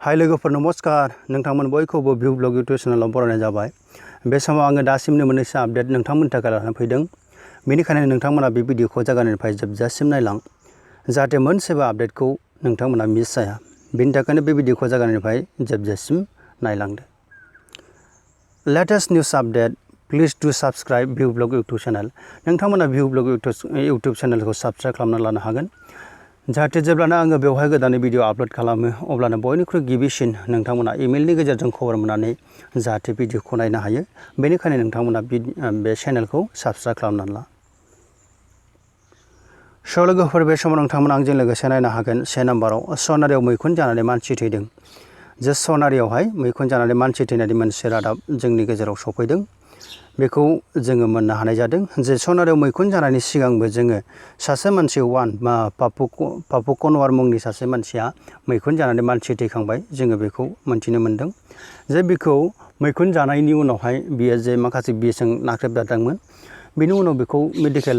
हाय लोगोफोर नमस्कार नोंथांमोन बयखौबो भिउ ब्लग इउटुब चेनेलाव बरायनाय जाबाय। बे समाव आङो दासिमनो मोननैसो आपडेट नोंथांमोननि थाखाय लानानै फैदों। बेनिखायनो नोंथांमोना बे भिडिअखौ जागायनायनिफ्राय जोबजासिम नायलां जाहाथे मोनसेबो आपडेटखौ नोंथांमोना मिस जाया। बेनि थाखायनो बे भिडिअखौ जागायनायनिफ्राय जोबजासिम नायलांदो। लेटेस्ट निउज आपडेट प्लिज डु साबस्क्राइब भिउ ब्लग इउटुब चेनेल। नोंथांमोना भिउ ब्लग इउटुब चेनेलखौ साबस्क्राइब खालामना लानो हागोन जाहाथे जेब्लानो आङो बेवहाय गोदानै भिडिअ आपलोड खालामो अब्लानो बयनिख्रुइ गिबिसिन नोंथांमोना इमेलनि गेजेरजों खबर मोननानै जाहाथे भिडिअखौ नायनो हायो। बेनिखायनो नोंथांमोना बे चेनेलखौ साबस्क्राइब खालामनानै ला। स' लोगोफोर बे समाव नोंथांमोना आंजों लोगोसे नायनो हागोन 1 नाम्बाराव सनारियाव मैखुन जानानै मानसि थैदों। जे सनारियावहाय मैखुन जानानै मानसि थैनायनि मोनसे रादाब जोंनि गेजेराव सफैदों। बेखौ जोङो मोननो हानाय जादों जे सनारियाव मैखुन जानायनि सिगांबो जोङो सासे मानसि पापु कनवार मुंनि सासे मानसिया मैखुन जानानै मानसि थैखांबाय जोङो बेखौ मोनथिनो मोनदों। जे बिखौ मैखुन जानायनि उनावहाय बियो जे माखासे बिसजों नाख्रेबजादोंमोन बेनि उनाव बेखौ मेडिकेल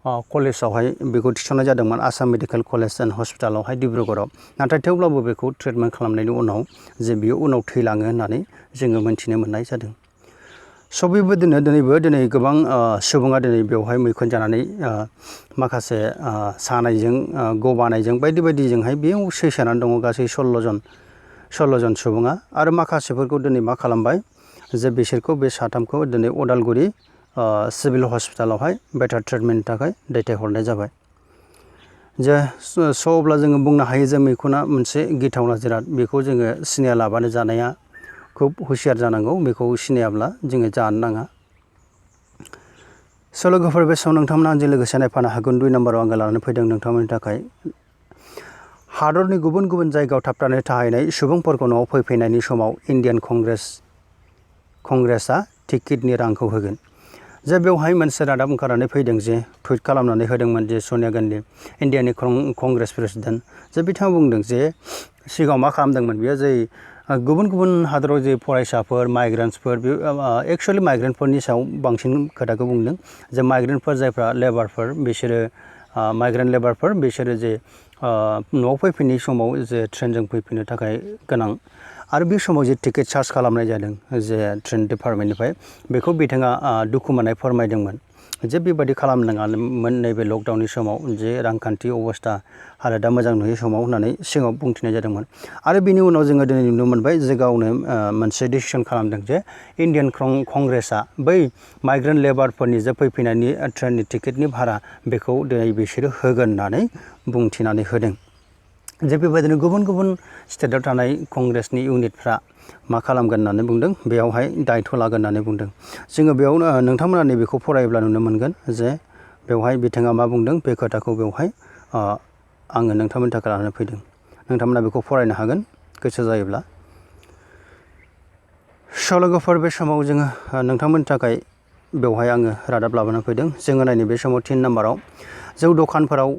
कलेजावहाय बेखौ थिसननाय जादोंमोन आसाम मेडिकेल कलेज एन्ड हस्पिटालावहाय डिब्रुगड़आव। नाथाय थेवब्लाबो बेखौ ट्रिटमेन्ट खालामनायनि उनाव जे बियो उनाव थैलाङो होननानै जोङो मोनथिनो मोननाय जादों। स' बेबायदिनो दिनै गोबां सुबुङा दिनै बेवहाय मैखुन जानानै माखासे सानायजों गबानायजों बायदि बायदिजोंहाय बेयाव सैसोनानै दङ गासै 16 जन सुबुङा। आरो माखासेफोरखौ दिनै मा खालामबाय जे बिसोरखौ बे साथामखौ दिनै उदालगुरि सिभिल हस्पिटालावहाय बेटार ट्रिटमेन्टनि थाखाय दैथायहरनाय जाबाय। जे स' अब्ला जोङो बुंनो हायो जे मैखुना मोनसे गिथावना जिराद बेखौ जोङो सिनायालाबानो जानाया खुब हुसियार जानांगौ। बेखौ सिनायाब्ला जोङो जानो नाङा। स' लोगोफोर बे समाव नोंथांमोना आंजों लोगोसे नायफानो हागोन 2 नाम्बाराव आङो लानानै फैदों नोंथांमोननि थाखाय हादरनि गुबुन गुबुन जायगायाव थाबथानानै थाहैनाय सुबुंफोरखौ न'आव फैफिननायनि समाव इन्डियान कंग्रेसआ टिकेटनि रांखौ होगोन। जे बेवहाय मोनसे रादाब ओंखारनानै फैदों जे टुइट खालामनानै होदोंमोन जे सनिया गान्धी इन्डियानि कंग्रेस प्रेसिडेन्ट जे बिथाङा बुंदों जे सिगाङाव मा खालामदोंमोन बियो जे गुबुन गुबुन हादराव जे फरायसाफोर माइग्रेन्टसफोर बे एक्सुवेलि माइग्रेन्टफोरनि सायाव बांसिन खोथाखौ बुंदों जे माइग्रेन्टफोर जायफ्रा लेबारफोर बिसोरो माइग्रेन्ट लेबारफोर बिसोरो जे न'आव फैफिननाय समाव जे ट्रेनजों फैफिननो थाखाय गोनां आरो बे समाव जे टिकेट चार्ज खालामनाय जादों जे ट्रेन डिपार्टमेन्टनिफ्राय बेखौ बिथाङा दुखु मोननाय फोरमायदोंमोन जे बेबायदि खालामनाङामोन नैबे लकडाउननि समाव जे रांखान्थि अबस्था हालोदा मोजां नङै समाव होननानै सिगाङाव बुंथिनाय जादोंमोन। आरो बिनि उनाव जोङो दिनै नुनो मोनबाय जे गावनो मोनसे डिसिसन खालामदों जे इन्डियान कंग्रेसआ बै माइग्रेन्ट लेबारफोरनि जे फैफिननायनि ट्रेननि टिकेटनि भारा बेखौ दिनै बिसोरो होगोन होननानै बुंथिनानै होदों। जे बेबायदिनो गुबुन गुबुन स्टेटआव थानाय कंग्रेसनि इउनिटफ्रा मा खालामगोन होननानै बुंदों बेयावहाय दायथ' लागोन होननानै बुंदों। जोङो बेयावनो नोंथांमोना नैबेखौ फरायोब्ला नुनो मोनगोन जे बेवहाय बिथाङा मा बुंदों बे खोथाखौ बेवहाय आङो नोंथांमोननि थाखाय लानानै फैदों। नोंथांमोना बेखौ फरायनो हागोन गोसो जायोब्ला। स' लोगोफोर बे समाव जोङो नोंथांमोननि थाखाय बेवहाय आङो रादाब लाबोनानै फैदों। जोङो नायनो बे समाव 3 नाम्बाराव जौ दखानफोराव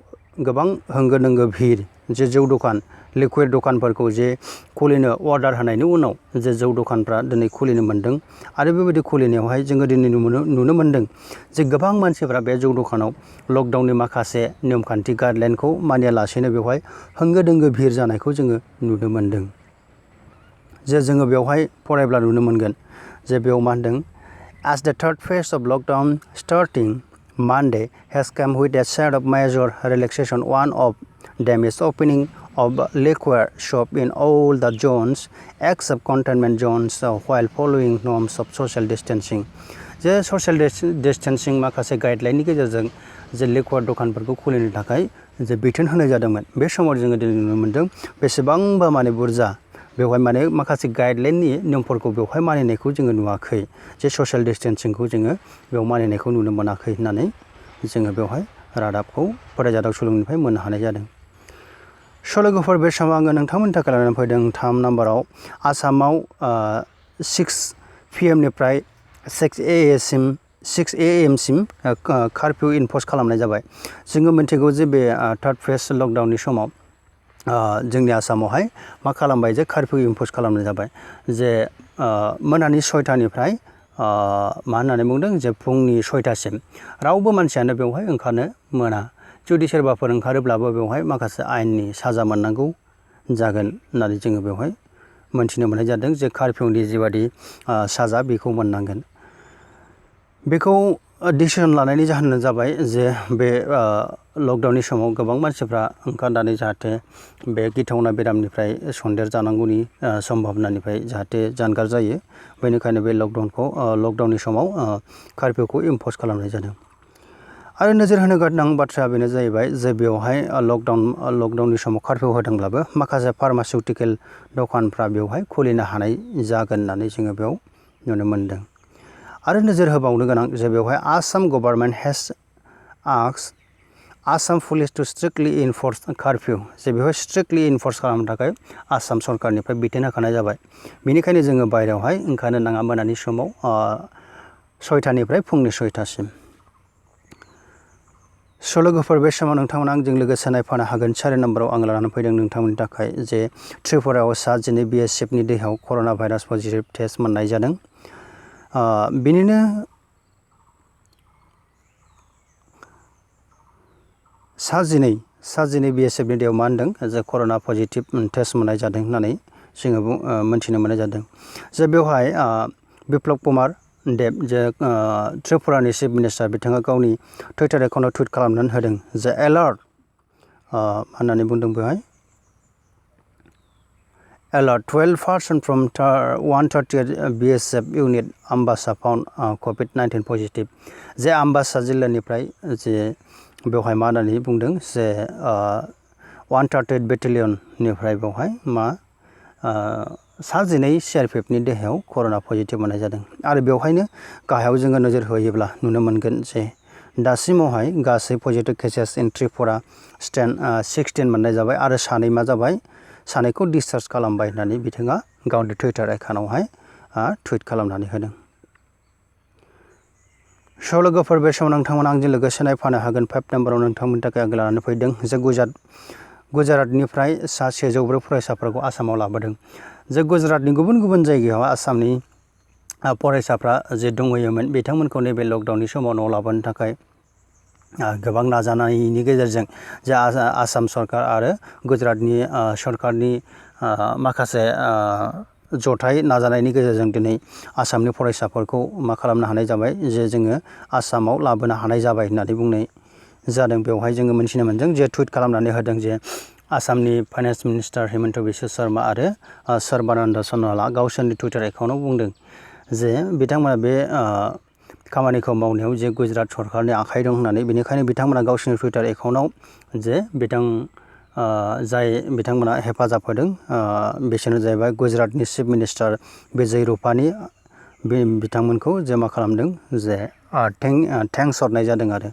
गोबां होंगो दोंगो भिर जे जौ दखान लिकुइड दखानफोरखौ जे खुलिनो अर्डार होनायनि उनाव जे जौ दखानफ्रा दिनै खुलिनो मोन्दों। आरो बेबायदि खुलिनायावहाय जोङो दिनै नुनो मोन्दों जे गोबां मानसिफ्रा बे जौ दखानाव लकडाउननि माखासे नियम खान्थि गाइडलाइनखौ मानियालासेनो बेवहाय होंगो दोंगो भिर जानायखौ जोङो नुनो मोन्दों। जे जोङो बेवहाय फरायब्ला नुनो मोनगोन जे बेयाव मा होनदों As the third phase of lockdown starting Monday has come with a set of major relaxation, one of them is opening of liquor shop in all the zones except containment zones while following norms of social distancing. जे social डिस्टेन्सिं माखासे गाइडलाइननि गेजेरजों जे liquid दखानफोरखौ खुलिनो थाखाय जे बिथोन होनाय जादोंमोन बे समाव जोङो दिनै नुनो मोन्दों बेसेबांबा माने बुरजा बेवहाय माने माखासे गाइडलाइननि नियमफोरखौ बेवहाय मानिनायखौ जोङो नुवाखै जे ससियेल डिस्टेन्सिंखौ जोङो बेयाव मानिनायखौ नुनो मोनाखै होननानै जोङो बेवहाय रादाबखौ फरायजाथाव सुलुंनिफ्राय मोननो हानाय जादों। स' लोगोफोर बे समाव आङो नोंथांमोननि थाखाय लानानै फैदों 3 नाम्बाराव आसामाव 6 PM निफ्राय 6 AM सिम कार्फिउ इनफर्स खालामनाय जाबाय। जोङो मिथिगौ जे बे थार्ड फेज लकडाउननि समाव जोंनि आसामावहाय मा खालामबाय जे कार्फिउ इम्प'ज खालामनाय जाबाय जे मोनानि 6टानिफ्राय मा होननानै बुंदों जे फुंनि 6टासिम रावबो मानसियानो बेवहाय ओंखारनो मोना। जुदि सोरबाफोर ओंखारोब्लाबो बेवहाय माखासे आयेननि साजा मोननांगौ जागोन होननानै जोङो बेवहाय मोनथिनो मोननाय जादों जे कारफिउनि जिबादि साजा बेखौ मोननांगोन। बेखौ डिसिसन लानायनि जाहोनानो जाबाय जे बे लकडाउननि समाव गोबां मानसिफ्रा ओंखारनानै जाहाथे बे गिथावना बेरामनिफ्राय सन्देर जानांगौनि सम्भाबनानिफ्राय जाहाथे जानगार जायो, बेनिखायनो बे लकडाउननि समाव कारफिउखौ इम्प'ज खालामनाय जादों। आरो नोजोर होनो गोनां बाथ्राया बेनो जाहैबाय जे बेवहाय लकडाउननि समाव कारफिउ होदोंब्लाबो माखासे फार्मासिउटिकेल दखानफ्रा बेवहाय खुलिनो हानाय जागोन होननानै जोङो बेयाव नुनो मोनदों। आरो नोजोर होबावनो गोनां जे बेवहाय Assam government has asked Assam police to strictly enforce curfew, जे बेवहाय स्ट्रिक्टलि इनफर्स खालामनो थाखाय आसाम सरकारनिफ्राय बिथोन होखानाय जाबाय। बेनिखायनो जोङो बायहेरायावहाय ओंखारनो नाङा मोनानि समाव 6टानिफ्राय फुंनि 6टासिम। लोगोफोर, बे समाव नोंथांमोना आंजों लोगोसे नायफानो हागोन 4 नम्बराव आं लानानै फैदों नोंथांमोननि थाखाय जे त्रिपुरायाव सा 12 BSFनि देहायाव कर'ना भाइरास पजिटिभ टेस्ट मोननाय जादों। बिनिनो सा 12 BSFनि देहायाव मा होनदों जे कर'ना पजिटिभ टेस्ट मोननाय जादों होननानै जोङो मोनथिनो मोननाय जादों। जे बेवहाय बिप्लब कुमार देब जे त्रिपुरानि चिफ मिनिस्टार, बिथाङा गावनि टुइटार एकाउन्टआव टुइट खालामनानै होदों जे एलार्ट होननानै बुंदों बेवहाय alert 12 person from 138 BSF unit Ambassa found COVID-19 positive. जे आम्बासा जिल्लानिफ्राय जे बेवहाय मा होननानै बुंदों जे 138 बेटेलियननिफ्राय बेवहाय मा सा 12 CRPFनि देहायाव कर'ना पजिटिभ मोननाय जादों। आरो बेवहायनो गाहायाव जोङो नोजोर होयोब्ला नुनो मोनगोन जे दासिमावहाय गासै पजिटिभ केसेस इन त्रिपुरा 16 मोननाय जाबाय आरो सानै मा जाबाय, सानैखौ डिसचार्ज खालामबाय होननानै बिथाङा गावनि टुइटार एकाउन्टआवहाय टुइट खालामनानै होदों। लोगोफोर, बे समाव नोंथांमोना आंजों लोगोसे नायफानो हागोन 5 नम्बराव नोंथांमोननि थाखाय आं लानानै फैदों जे गुजरातनिफ्राय सा 104 फरायसाफोरखौ आसामाव लाबोदों। जे गुजरातनि गुबुन गुबुन जायगायाव आसामनि फरायसाफ्रा जे दंहैयोमोन, बिथांमोनखौ नैबे लकडाउननि समाव न'आव लाबोनो थाखाय गोबां नाजानायनि गेजेरजों जे आसाम सरकार आरो गुजरातनि सरकारनि माखासे जथाय नाजानायनि गेजेरजों दिनै आसामनि फरायसाफोरखौ मा खालामनो हानाय जाबाय, जे जोङो आसामाव लाबोनो हानाय जाबाय होननानै बुंनाय जादों। बेवहाय जोङो मोनथिनो मोनदों जे टुइट खालामनानै होदों जे आसामनि फाइनान्स मिनिस्टार हेमन्त बिश्व शर्मा आरो सर्बानन्द सन'वाला गावसोरनि टुइटार एकाउन्टआव बुंदों जे बिथांमोना बे खामानिखौ मावनायाव जे गुजरात सरकारनि आखाइ दं होननानै, बेनिखायनो बिथांमोना गावसोरनि टुइटार एकाउन्टआव जे बिथांमोना हेफाजाब होदों बिसोरनो जाहैबाय गुजरातनि चिफ मिनिस्टार विजय रुपानी। बिथांमोनखौ जे मा खालामदों जे थेंक्स हरनाय जादों। आरो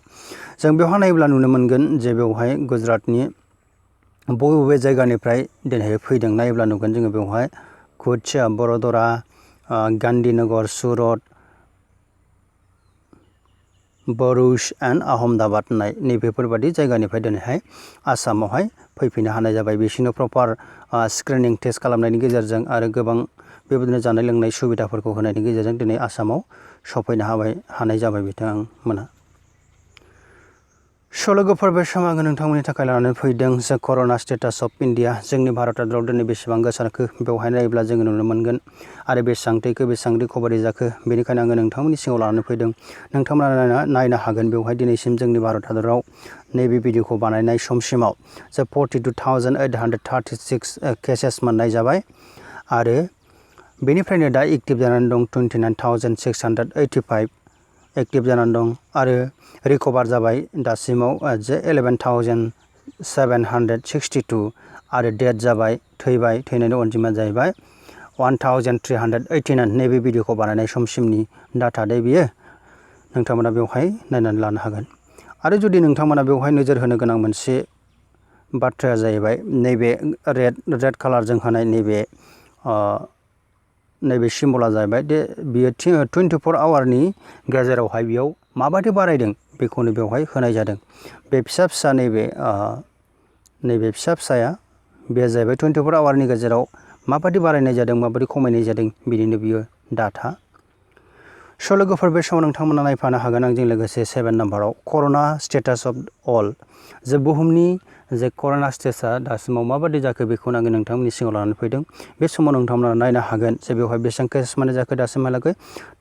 जों बेवहाय नायोब्ला नुनो मोनगोन जे बेवहाय गुजरातनि बबे जायगानिफ्राय दिनैहाय फैदों नायोब्ला नुगोन जोङो बेवहाय कुच, बर'दरा, गान्धीनगर, सुरत, भरुच एन्ड आहमदाबाद होननाय नैबेफोरबादि जायगानिफ्राय दिनैहाय आसामावहाय फैफिननो हानाय जाबाय। बिसोरनो प्रपार स्क्रिनिं टेस्ट खालामनायनि गेजेरजों आरो गोबां बेबायदिनो जानाय लोंनाय सुबिदाफोरखौ होनायनि गेजेरजों दिनै आसामाव सफैनो हानाय जाबाय बिथांमोना। लोगोफोर, बे समाव आङो नोंथांमोननि थाखाय लानानै फैदों जे कर'ना स्टेटास अफ इन्डिया। जोंनि भारत हादराव दिनै बेसेबां गोसारखो बेवहाय नायोब्ला जोङो नुनो मोनगोन आरो बेसेबां थैखो बेसेबां रिकभारि जाखो, बेनिखायनो आङो नोंथांमोननि सिगाङाव लानानै फैदों। नोंथांमोना नायनो हागोन बेवहाय दिनैसिम जोंनि भारत हादराव नैबे भिडिअखौ बानायनाय समसिमाव जे 42,836 केसेस मोननाय जाबाय आरो बेनिफ्रायनो दा एक्टिभ जानानै दं 29,685 एक्टिभ जानानै दं आरो रिकभार जाबाय दासिमाव जे 11,762 आरो डेथ जाबाय, थैनायनि अनजिमाया जाहैबाय 1,389। नैबे भिडिअखौ बानायनाय समसिमनि डाटा दे बियो, नोंथांमोना बेवहाय नायनानै लानो हागोन। आरो जुदि नोंथांमोना बेवहाय नोजोर होनो गोनां मोनसे बाथ्राया जाहैबाय नैबे रेड कालारजों होनाय नैबे सिम्बला जाहैबाय दे बियो 24 आवारनि गेजेरावहाय बेयाव माबायदि बारायदों बेखौनो बेवहाय होनाय जादों। बे फिसा नैबे फिसाया बे जाहैबाय 24 आवारनि गेजेराव माबायदि बारायनाय जादों, माबायदि खमायनाय जादों, बिनिनो बियो डाटा। लोगोफोर, बे समाव नोंथांमोना नायफानो हागोन आंजों लोगोसे 7 नाम्बाराव कर'ना स्टेटास अफ अल। जे बुहुमनि जे कर'ना स्टेजआ दासिमाव माबादि जाखो बेखौनो आङो नोंथांमोननि सिगाङाव लानानै फैदों। बे समाव नोंथांमोना नायनो हागोन जे बेवहाय बेसेबां केसेस माने जाखो दासिमहालागै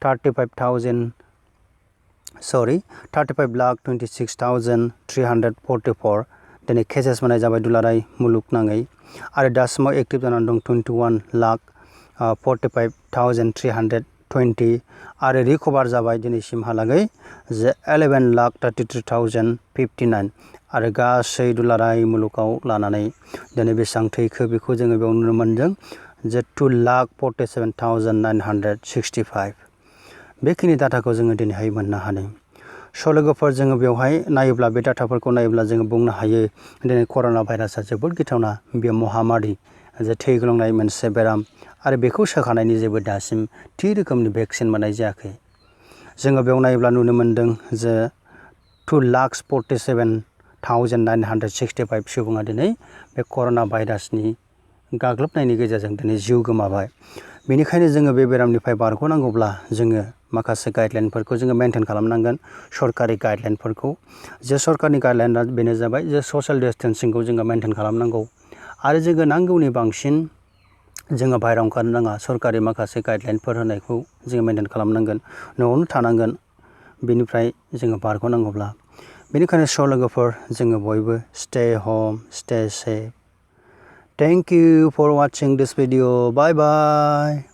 35,26,344 दिनै केसेस मोननाय जाबाय दुलाराय मुलुगनाङै आरो दासिमाव एक्टिभ जानानै दं 21,45,320 आरो रिकभार जाबाय दिनैसिमहालागै जे 11,33,059 आरो गासै दुलाराय मुलुगाव लानानै दिनै बेसेबां थैखो बेखौ जोङो बेयाव नुनो मोनदों जे 2,47,965 बेखिनि डाटाखौ जोङो दिनैहाय मोननो हादों। लोगोफोर जोङो बेवहाय नायोब्ला बे डाटाफोरखौ नायोब्ला जोङो बुंनो हायो दिनै कर'ना भाइरासआ जोबोद गिथावना बे महामारि जे थै गलांनाय मोनसे बेराम आरो बेखौ सोखानायनि जेबो दासिम थि रोखोमनि भेक्सिन मोननाय जायाखै। जोङो बेयाव नायोब्ला नुनो मोनदों जे 2,47,965 सुबुङा दिनै बे कर'ना भाइरासनि गाग्लोबनायनि गेजेरजों दिनै जिउ गोमाबाय। बेनिखायनो जोङो बे बेरामनिफ्राय बारग'नांगौब्ला जोङो माखासे गाइडलाइनफोरखौ जोङो मेनटेन खालामनांगोन सरकारि गाइडलाइनफोरखौ। जे सरकारनि गाइडलाइना बेनो जाबाय जे ससियेल डिस्टेन्सिंखौ जोङो मेनटेन खालामनांगौ आरो जोङो नांगौनि बांसिन जोङो बाहेरायाव ओंखारनो नाङा। सरकारि माखासे गाइडलाइनफोर होनायखौ जोङो मेनटेन खालामनांगोन, न'आवनो थानांगोन बेनिफ्राय जोङो बारग'नांगौब्ला। बेनिखायनो लोगोफोर जोङो बयबो stay हome, stay safe. Thank you for watching this video. Bye bye.